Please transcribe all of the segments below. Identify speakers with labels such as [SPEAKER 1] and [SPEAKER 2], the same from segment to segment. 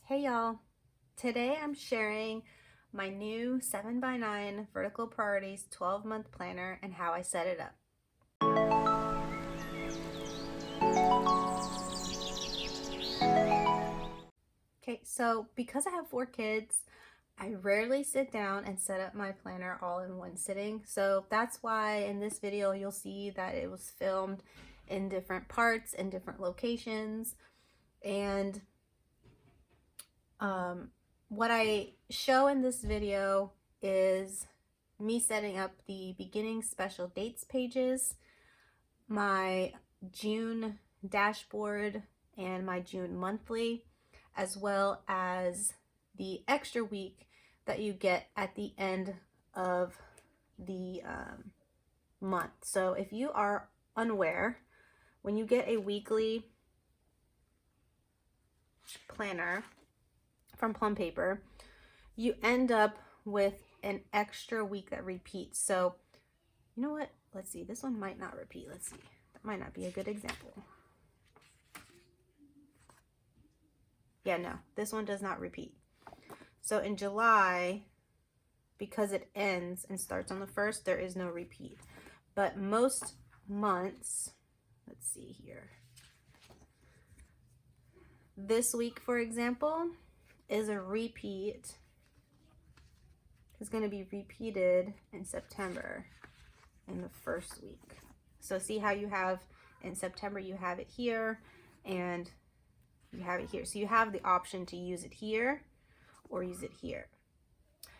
[SPEAKER 1] Hey y'all, today I'm sharing my new 7x9 Vertical Priorities 12-month planner and how I set it up. Okay, so because I have 4 kids, I rarely sit down and set up my planner all in one sitting. So that's why in this video you'll see that it was filmed in different parts and different locations. And what I show in this video is me setting up the beginning special dates pages, my June dashboard and my June monthly, as well as the extra week that you get at the end of the month. So if you are unaware, when you get a weekly planner from Plum Paper, you end up with an extra week that repeats. So you know what, let's see, this one might not repeat. Let's see, that might not be a good example. Yeah, no, this one does not repeat. So in July, because it ends and starts on the 1st, there is no repeat. But most months, let's see here, this week, for example, is a repeat. It's going to be repeated in September in the 1st week. So see how you have in September, you have it here and you have it here. So you have the option to use it here or use it here.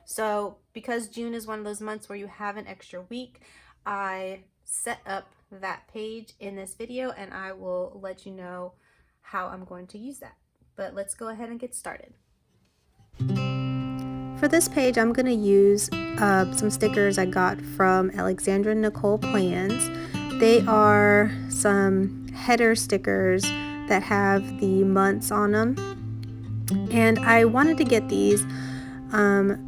[SPEAKER 1] So because June is one of those months where you have an extra week, I set up that page in this video and I will let you know how I'm going to use that. But let's go ahead and get started. For this page, I'm going to use some stickers I got from Alexandra and Nicole Plans. They are some header stickers that have the months on them. And I wanted to get these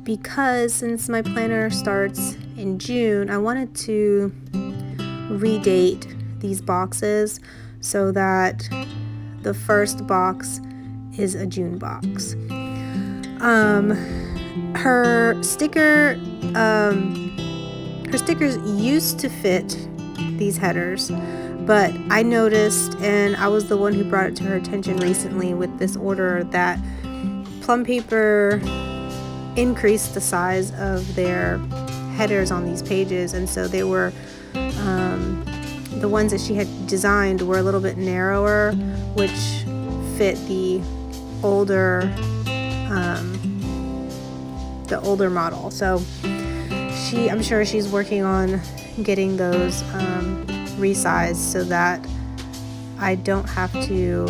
[SPEAKER 1] because since my planner starts in June, I wanted to redate these boxes so that the first box is a June box. Her stickers used to fit these headers, but I noticed, and I was the one who brought it to her attention recently with this order, that Plum Paper increased the size of their headers on these pages, and so they were the ones that she had designed were a little bit narrower, which fit the older model. So I'm sure she's working on getting those resized so that I don't have to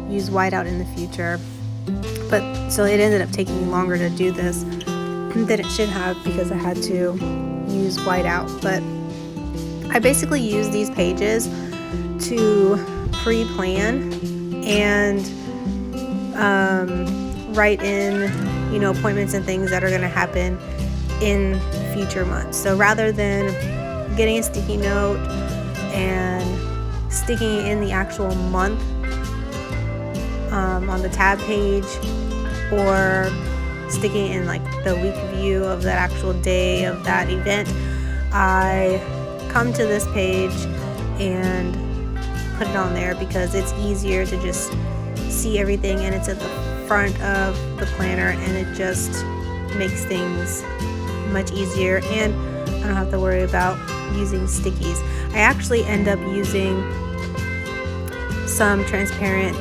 [SPEAKER 1] use whiteout in the future. But so it ended up taking longer to do this than it should have because I had to use whiteout. But I basically use these pages to pre-plan and write in, appointments and things that are going to happen in future months. So rather than getting a sticky note and sticking it in the actual month on the tab page, or sticking it in like the week view of that actual day of that event, I come to this page and put it on there because it's easier to just see everything, and it's at the front of the planner, and it just makes things much easier, and I don't have to worry about using stickies. I actually end up using some transparent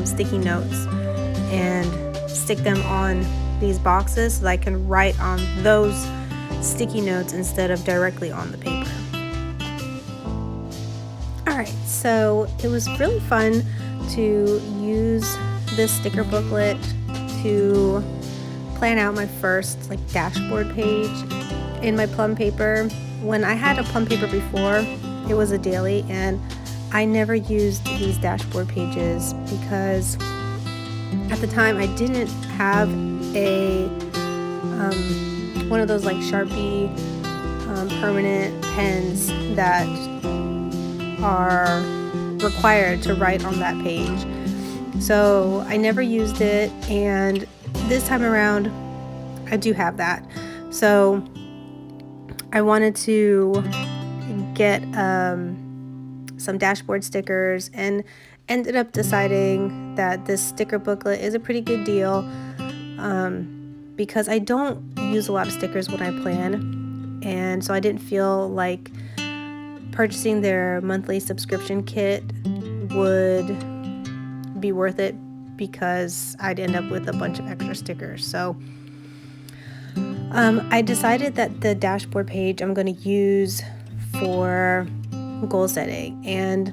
[SPEAKER 1] sticky notes and stick them on these boxes so that I can write on those sticky notes instead of directly on the paper. Alright, so it was really fun to use this sticker booklet to plan out my first dashboard page in my Plum Paper. When I had a Plum Paper before, it was a daily, and I never used these dashboard pages because at the time I didn't have a one of those Sharpie permanent pens that are required to write on that page. So I never used it, and this time around I do have that. So I wanted to get some dashboard stickers, and ended up deciding that this sticker booklet is a pretty good deal, because I don't use a lot of stickers when I plan, and so I didn't feel like purchasing their monthly subscription kit would be worth it, because I'd end up with a bunch of extra stickers. So I decided that the dashboard page I'm going to use for goal setting, and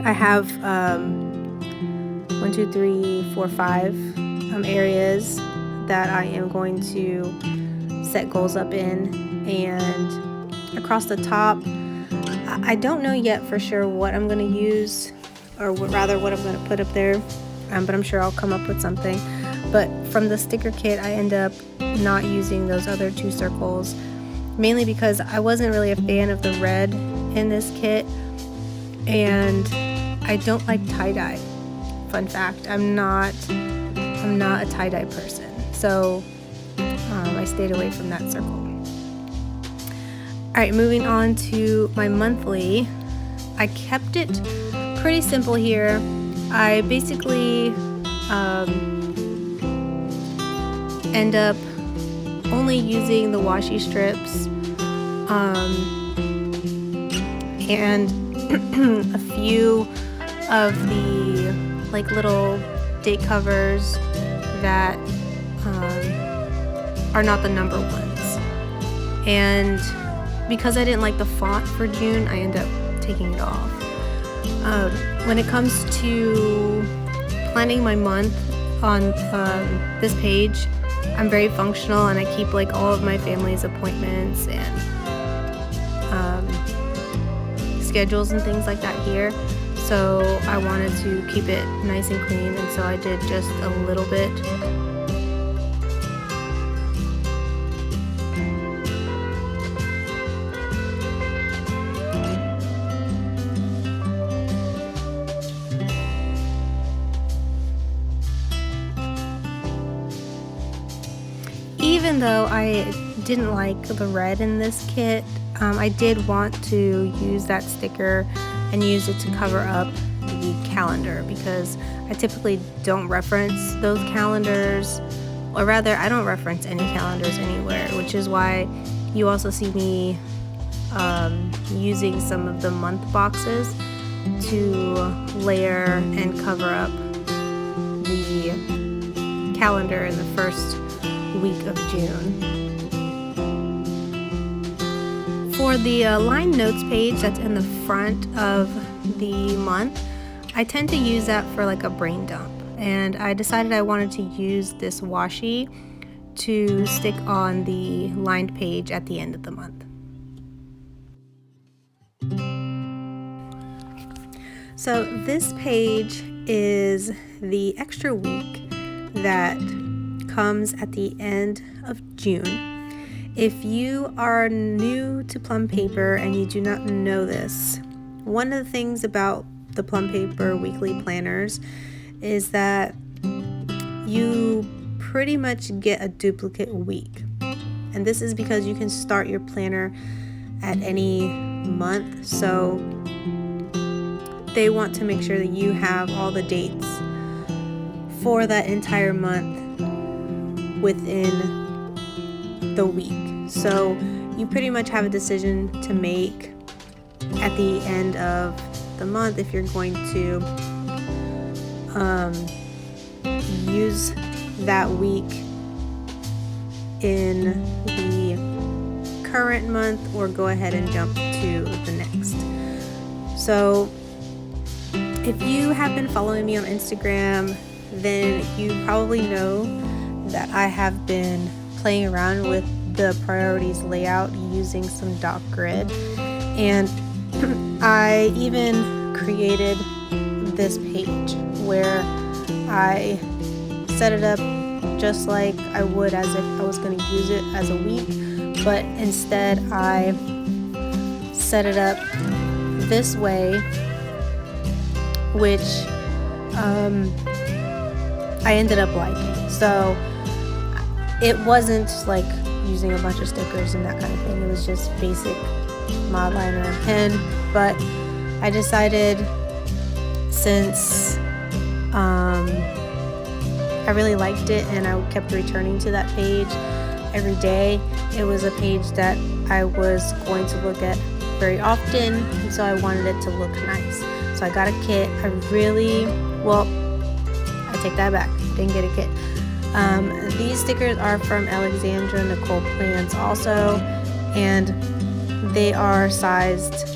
[SPEAKER 1] I have 1, 2, 3, 4, 5 areas that I am going to set goals up in. And across the top, I don't know yet for sure what I'm going to use, or rather what I'm going to put up there, but I'm sure I'll come up with something. But from the sticker kit, I end up not using those other 2 circles, mainly because I wasn't really a fan of the red in this kit, and I don't like tie-dye. Fun fact, I'm not a tie-dye person, so I stayed away from that circle. Alright, moving on to my monthly. I kept it pretty simple here. I basically end up only using the washi strips and a few of the little date covers that are not the number ones. And because I didn't like the font for June, I end up taking it off. When it comes to planning my month on this page, I'm very functional, and I keep all of my family's appointments and schedules and things like that here. So I wanted to keep it nice and clean, and so I did just a little bit. Even though I didn't like the red in this kit, I did want to use that sticker and use it to cover up the calendar, because I typically don't reference those calendars, or rather I don't reference any calendars anywhere, which is why you also see me using some of the month boxes to layer and cover up the calendar in the first week of June. For the line notes page that's in the front of the month, I tend to use that for a brain dump, and I decided I wanted to use this washi to stick on the lined page at the end of the month. So this page is the extra week that comes at the end of June. If you are new to Plum Paper and you do not know this, one of the things about the Plum Paper weekly planners is that you pretty much get a duplicate week. And this is because you can start your planner at any month, so they want to make sure that you have all the dates for that entire month within the week. So you pretty much have a decision to make at the end of the month if you're going to use that week in the current month or go ahead and jump to the next. So if you have been following me on Instagram, then you probably know that I have been playing around with the priorities layout using some dot grid, and I even created this page where I set it up just like I would as if I was going to use it as a week, but instead I set it up this way, which I ended up liking. So it wasn't like using a bunch of stickers and that kind of thing. It was just basic mod liner and pen. But I decided, since I really liked it and I kept returning to that page every day, it was a page that I was going to look at very often, and so I wanted it to look nice. So I got a kit. I take that back. I didn't get a kit. These stickers are from Alexandra. Nicole plans also, and they are sized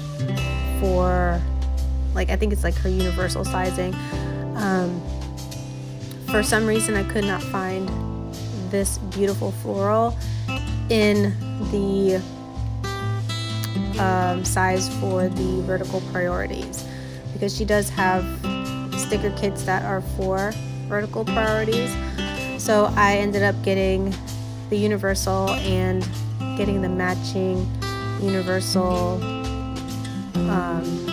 [SPEAKER 1] for, like, I think it's like her universal sizing. For some reason I could not find this beautiful floral in the size for the vertical priorities, because she does have sticker kits that are for vertical priorities. So I ended up getting the universal and getting the matching universal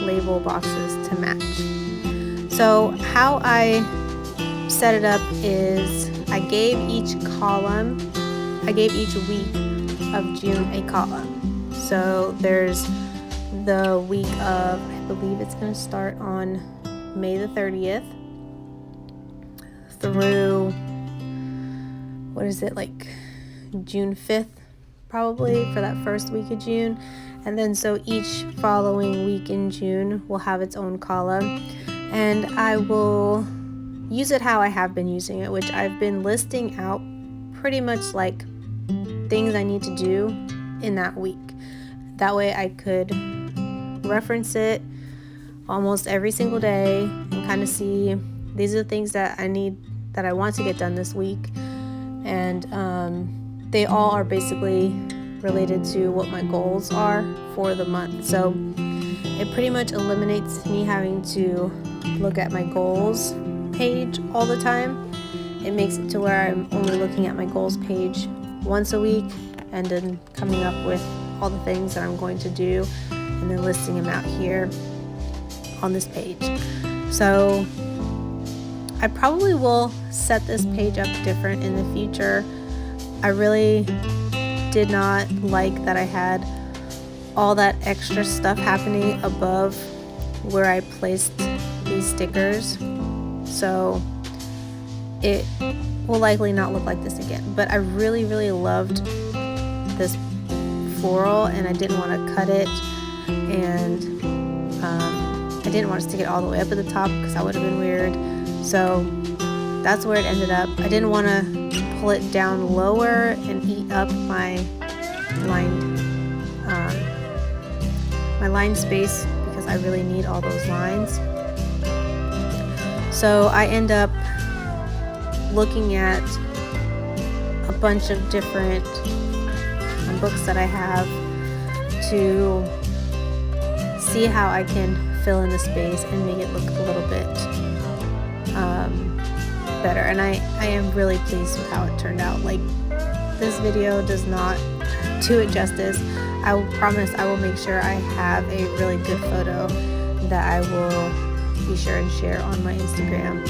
[SPEAKER 1] label boxes to match. So how I set it up is I gave each week of June a column. So there's the week of, I believe it's going to start on May the 30th through, what is it, like June 5th probably, for that first week of June. And then so each following week in June will have its own column, and I will use it how I have been using it, which I've been listing out pretty much like things I need to do in that week. That way I could reference it almost every single day and kind of see, these are the things that I want to get done this week. And they all are basically related to what my goals are for the month. So it pretty much eliminates me having to look at my goals page all the time. It makes it to where I'm only looking at my goals page once a week and then coming up with all the things that I'm going to do and then listing them out here on this page. So I probably will set this page up different in the future. I really did not like that I had all that extra stuff happening above where I placed these stickers. So it will likely not look like this again. But I really, really loved this floral, and I didn't want to cut it, and I didn't want to stick it all the way up at the top because that would have been weird. So that's where it ended up. I didn't want to pull it down lower and eat up my line space, because I really need all those lines. So I end up looking at a bunch of different books that I have to see how I can fill in the space and make it look a little bit better. And I am really pleased with how it turned out. Like, this video does not do it justice. I will promise I will make sure I have a really good photo that I will be sure and share on my Instagram.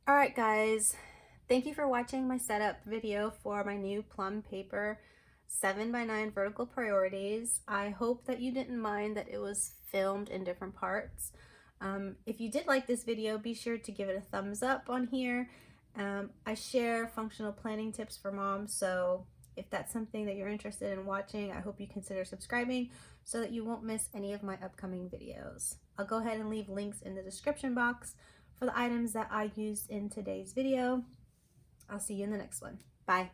[SPEAKER 1] Alright guys, thank you for watching my setup video for my new Plum Paper 7x9 vertical priorities. I hope that you didn't mind that it was filmed in different parts. If you did like this video, be sure to give it a thumbs up on here. I share functional planning tips for moms, so if that's something that you're interested in watching, I hope you consider subscribing so that you won't miss any of my upcoming videos. I'll go ahead and leave links in the description box for the items that I used in today's video. I'll see you in the next one. Bye.